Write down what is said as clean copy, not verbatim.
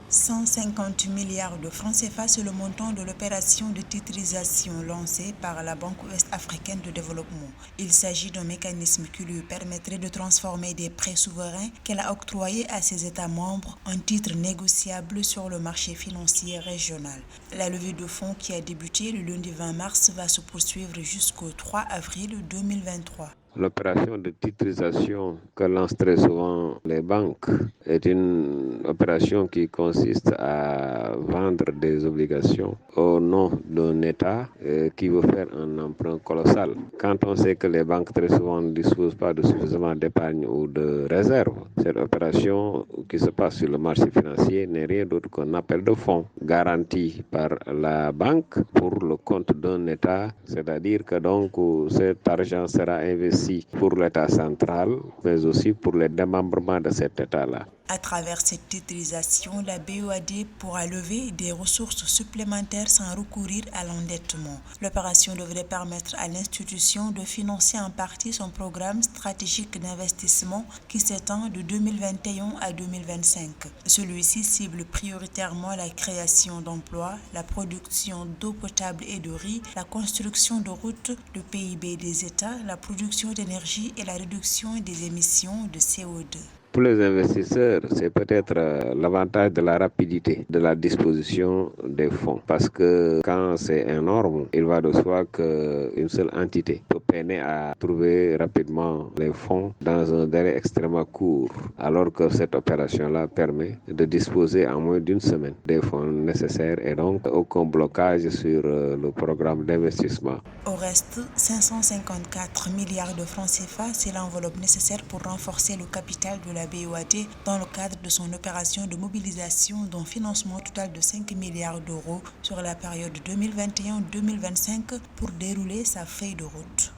150 milliards de francs CFA, c'est le montant de l'opération de titrisation lancée par la Banque ouest-africaine de développement. Il s'agit d'un mécanisme qui lui permettrait de transformer des prêts souverains qu'elle a octroyés à ses États membres en titres négociables sur le marché financier régional. La levée de fonds qui a débuté le lundi 20 mars va se poursuivre jusqu'au 3 avril 2023. L'opération de titrisation que lancent très souvent les banques est une opération qui consiste à vendre des obligations au nom d'un État qui veut faire un emprunt colossal. Quand on sait que les banques très souvent ne disposent pas de suffisamment d'épargne ou de réserve, cette opération qui se passe sur le marché financier n'est rien d'autre qu'un appel de fonds garanti par la banque pour le compte d'un État, c'est-à-dire que donc cet argent sera investi pour l'État central, mais aussi pour les démembrements de cet État-là. À travers cette titrisation, la BOAD pourra lever des ressources supplémentaires sans recourir à l'endettement. L'opération devrait permettre à l'institution de financer en partie son programme stratégique d'investissement qui s'étend de 2021 à 2025. Celui-ci cible prioritairement la création d'emplois, la production d'eau potable et de riz, la construction de routes, le PIB des États, la production d'énergie et la réduction des émissions de CO2. Pour les investisseurs, c'est peut-être l'avantage de la rapidité de la disposition des fonds. Parce que quand c'est énorme, il va de soi qu'une seule entité peut peiner à trouver rapidement les fonds dans un délai extrêmement court. Alors que cette opération-là permet de disposer en moins d'une semaine des fonds nécessaires et donc aucun blocage sur le programme d'investissement. Au reste, 554 milliards de francs CFA, c'est l'enveloppe nécessaire pour renforcer le capital de la BOAD dans le cadre de son opération de mobilisation d'un financement total de 5 milliards d'euros sur la période 2021-2025 pour dérouler sa feuille de route.